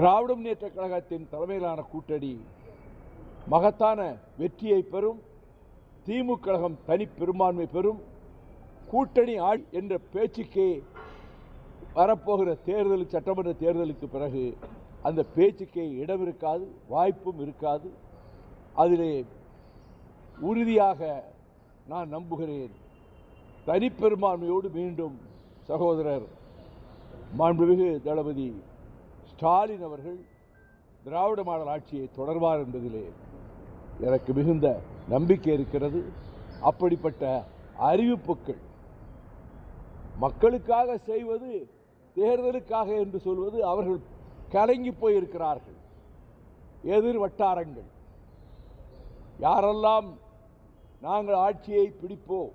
திராவிட முன்னேற்ற கழகத்தின் தலைமையிலான கூட்டணி மகத்தான வெற்றியை பெறும், திமுக கழகம் தனி பெரும்பான்மை பெறும், கூட்டணி ஆள் என்ற பேச்சுக்கே வரப்போகிற தேர்தல், சட்டமன்ற தேர்தலுக்கு பிறகு அந்த பேச்சுக்கே இடம் இருக்காது, வாய்ப்பும் இருக்காது. அதிலே உறுதியாக நான் நம்புகிறேன். தனிப்பெரும்பான்மையோடு மீண்டும் சகோதரர் மாண்புமிகு தளபதி ஸ்டாலின் அவர்கள் திராவிட மாடல் ஆட்சியை தொடர்வார் என்பதிலே எனக்கு மிகுந்த நம்பிக்கை இருக்கிறது. அப்படிப்பட்ட அறிவிப்புகள் மக்களுக்காக செய்வது, தேர்தலுக்காக என்று சொல்வது அவர்கள் கலங்கி போயிருக்கிறார்கள். எதிர் வட்டாரங்கள் யாரெல்லாம் நாங்கள் ஆட்சியை பிடிப்போம்,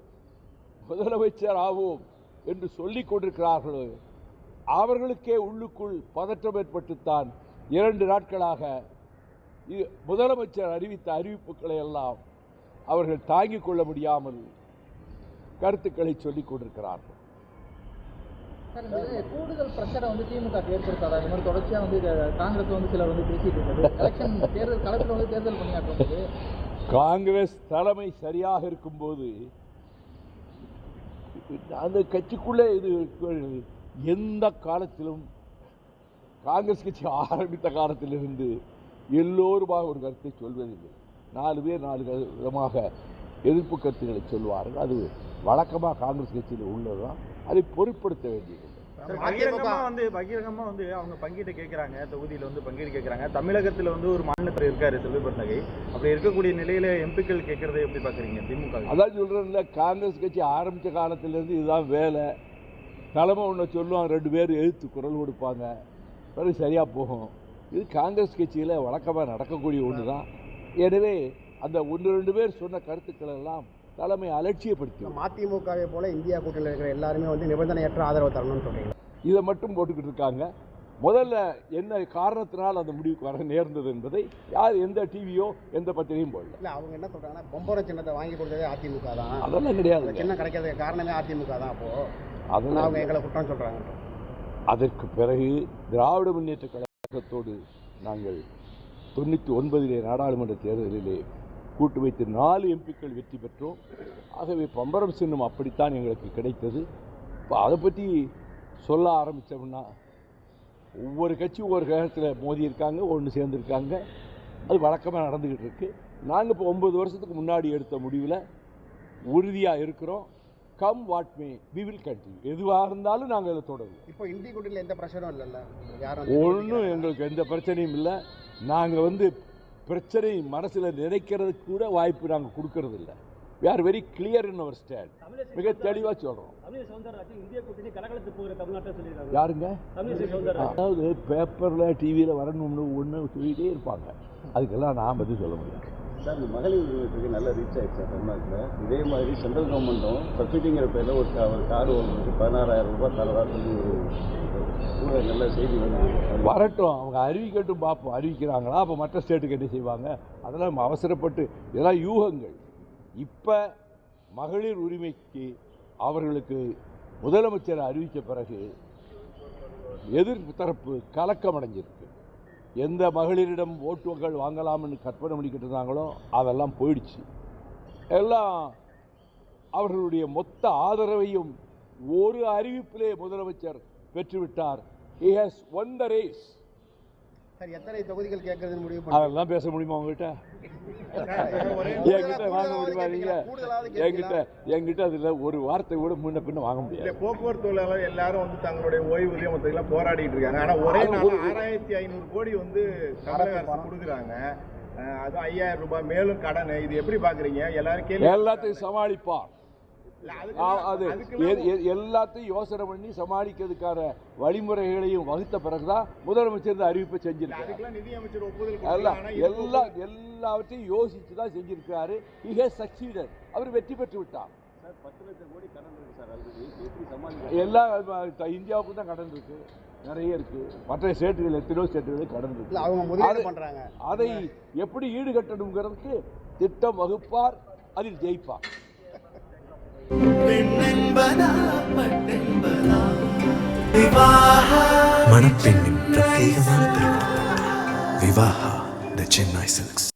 முதலமைச்சர் ஆவோம் என்று சொல்லிக் கொண்டிருக்கிறார்களோ அவர்களுக்கே உள்ளுக்குள் பதற்றம் ஏற்பட்டுத்தான் 2 நாட்களாக முதலமைச்சர் அறிவித்த அறிவிப்புகளை எல்லாம் அவர்கள் தாங்கிக் கொள்ள முடியாமல் கருத்துக்களை சொல்லிக் கொண்டிருக்கிறார்கள். கூடுதல் பிரச்சனை திமுக ஏற்படுத்தாதா? இந்த மாதிரி தொடர்ச்சியாக காங்கிரஸ் சிலர் பேசிட்டு இருந்தது. எலெக்ஷன் தேர்தல் களத்தில் தேர்தல் பணியாற்றும்போது காங்கிரஸ் தலைமை சரியாக இருக்கும்போது அந்த கட்சிக்குள்ளே இது எந்த காலத்திலும் காங்கிரஸ் கட்சி ஆரம்பித்த காலத்திலிருந்து எல்லோருமாக ஒரு கருத்தை சொல்வதில்லை. 4 பேர் 4 விதமாக எதிர்ப்பு கருத்துக்களை சொல்வார்கள். அது வழக்கமாக காங்கிரஸ் கட்சியில் உள்ளதுதான். அதை பொருட்படுத்த வேண்டியது. பகிரங்கமா அவங்க பங்கீட்டு கேட்கிறாங்க, தொகுதியில் பங்கீடு கேட்கிறாங்க. தமிழகத்தில் ஒரு மாநிலத்தில் இருக்காரு செல்வபிரநகை. அப்படி இருக்கக்கூடிய நிலையில எம்பிக்கள் கேட்கறதை எப்படி பாக்குறீங்க திமுக? அதான் சொல்றேன்ல, காங்கிரஸ் கட்சி ஆரம்பித்த காலத்திலிருந்து இதுதான் வேலை. தலைமை ஒன்று சொல்லுவாங்க, 2 பேர் எழுத்து குரல் கொடுப்பாங்க, பிறகு சரியாக போகும். இது காங்கிரஸ் கட்சியில் வழக்கமாக நடக்கக்கூடிய ஒன்று தான். எனவே அந்த 1-2 பேர் சொன்ன கருத்துக்கள் எல்லாம் தலைமை அலட்சியப்படுத்தி, மதிமுகவை போல இந்தியா கூட்டணியில் இருக்கிற எல்லாருமே நிபந்தனையற்ற ஆதரவு தரணும்னு சொல்றீங்க. இதை மட்டும் போட்டுக்கிட்டு இருக்காங்க. முதல்ல என்ன காரணத்தினால் அந்த முடிவுக்கு வர நேர்ந்தது என்பதை யார் எந்த டிவியோ எந்த பத்திரிகையும் போடல. இல்லை, அவங்க என்ன சொல்றாங்கன்னா, பொம்பர சின்னத்தை வாங்கி கொடுத்ததே அதிமுக தான். அதெல்லாம் கிடையாது. சின்னம் கிடைக்கிறதுக்கு காரணமே அதிமுக தான். அப்போ அதெல்லாம் அவங்க எங்களை குற்றம் சொல்றாங்க. அதற்கு பிறகு திராவிட முன்னேற்ற கழகத்தோடு நாங்கள் 99 நாடாளுமன்ற தேர்தலிலே கூட்டு வைத்து 4 எம்பிக்கள் வெற்றி பெற்றோம். ஆகவே பம்பரம் சின்னம் அப்படித்தான் எங்களுக்கு கிடைத்தது. இப்போ அதை பற்றி சொல்ல ஆரம்பித்தோம்னா ஒவ்வொரு கட்சியும் ஒவ்வொரு கழகத்தில் மோதி இருக்காங்க, ஒன்று சேர்ந்துருக்காங்க. அது வழக்கமாக நடந்துக்கிட்டு இருக்கு. நாங்கள் இப்போ 9 வருஷத்துக்கு முன்னாடி எடுத்த முடிவில் உறுதியாக இருக்கிறோம். Come what may we will continue. எதுவாக இருந்தாலும் நாங்கள் அதை தொடருவோம். இப்போ இந்தி கூட்டணியில் எந்த பிரச்சனையும் இல்லைல்ல? ஒன்றும் எங்களுக்கு எந்த பிரச்சனையும் இல்லை. நாங்கள் பிரச்சனை மனசில் நினைக்கிறதுக்கு கூட வாய்ப்பு நாங்கள் கொடுக்கறது இல்லை. we are very clear in our stand. மிக தெளிவாக சொல்கிறோம். யாருங்க? அதாவது பேப்பரில் டிவியில் வரணும்னு ஒன்று சொல்லிகிட்டே இருப்பாங்க. அதுக்கெல்லாம் நான் பதில் சொல்ல முடியாது சார். இந்த மகளிர் உரிமைக்கு நல்ல ரீச் ஆகிடுச்சு சார் தமிழ்நாட்டில். இதே மாதிரி சென்ட்ரல் கவர்மெண்ட்டும் சப்சிடிங்கிற பேரில் ஒரு கார் வாங்குறதுக்கு 16,000 ரூபாய் தரதா சொல்லி கூட நல்ல செய்தி வரட்டும். அவங்க அறிவிக்கட்டும், பார்ப்போம். அறிவிக்கிறாங்களா? அப்போ மற்ற ஸ்டேட்டுக்கு என்ன செய்வாங்க? அதெல்லாம் நம்ம அவசரப்பட்டு, இதெல்லாம் யூகங்கள். இப்போ மகளிர் உரிமைக்கு அவர்களுக்கு முதலமைச்சர் அறிவித்த பிறகு எதிர்ப்பு தரப்பு கலக்கம் அடைஞ்சிருக்கு. எந்த மகளிரிடம் ஓட்டுகள் வாங்கலாம்னு கற்பனை பண்ணிக்கிட்டு இருந்தாங்களோ அதெல்லாம் போயிடுச்சு. எல்லாம் அவர்களுடைய மொத்த ஆதரவையும் ஒரு அறிவிப்பிலே முதலமைச்சர் பெற்றுவிட்டார். He has won the race. Sir, எத்தனை தொகுதிகள் கேட்கறதுன்னு முடிவு பண்ணி அதெல்லாம் பேச முடியுமா உங்ககிட்ட? என்கிட்ட வாங்க முடியுமா? நீங்க என்கிட்ட அதுல ஒரு வார்த்தை கூட முன்ன பின்ன வாங்க முடியாது. போக்குவரத்து தொழிலாளர் எல்லாரும் தங்களுடைய ஓய்வூதியம் போராடிட்டு இருக்காங்க. ஆனா ஒரே நாள் 6500 கோடி தமிழக அரசு கொடுக்குறாங்க. அது 5000 ரூபாய் மேலும் கடன். இது எப்படி பாக்குறீங்க? எல்லாத்தையும் சமாளிப்பார். அது எல்லாத்தையும் யோசனை பண்ணி சமாளிக்கிறதுக்கான வழிமுறைகளையும் வகுத்த பிறகுதான் முதலமைச்சர் அறிவிப்பை செஞ்சிருக்காரு. எல்லாவற்றையும் யோசிச்சு தான் செஞ்சிருக்காரு. He has succeeded. அவர் வெற்றி பெற்று விட்டார். 10 லட்சம் கோடி கடன் இருக்கு சார். எல்லா இந்தியாவுக்கும் தான் கடன் இருக்கு, நிறைய இருக்கு. மற்ற ஸ்டேட்டுகள் எத்தனையோ ஸ்டேட்டுகளுக்கு கடன் இருக்கு. அதை எப்படி ஈடுகட்டணுங்கிறதுக்கு திட்டம் வகுப்பார், அதில் ஜெயிப்பார். மணப்பெண்ணின் பிரத்யேகமான திருமணம். Vivaha, the Chennai Silks.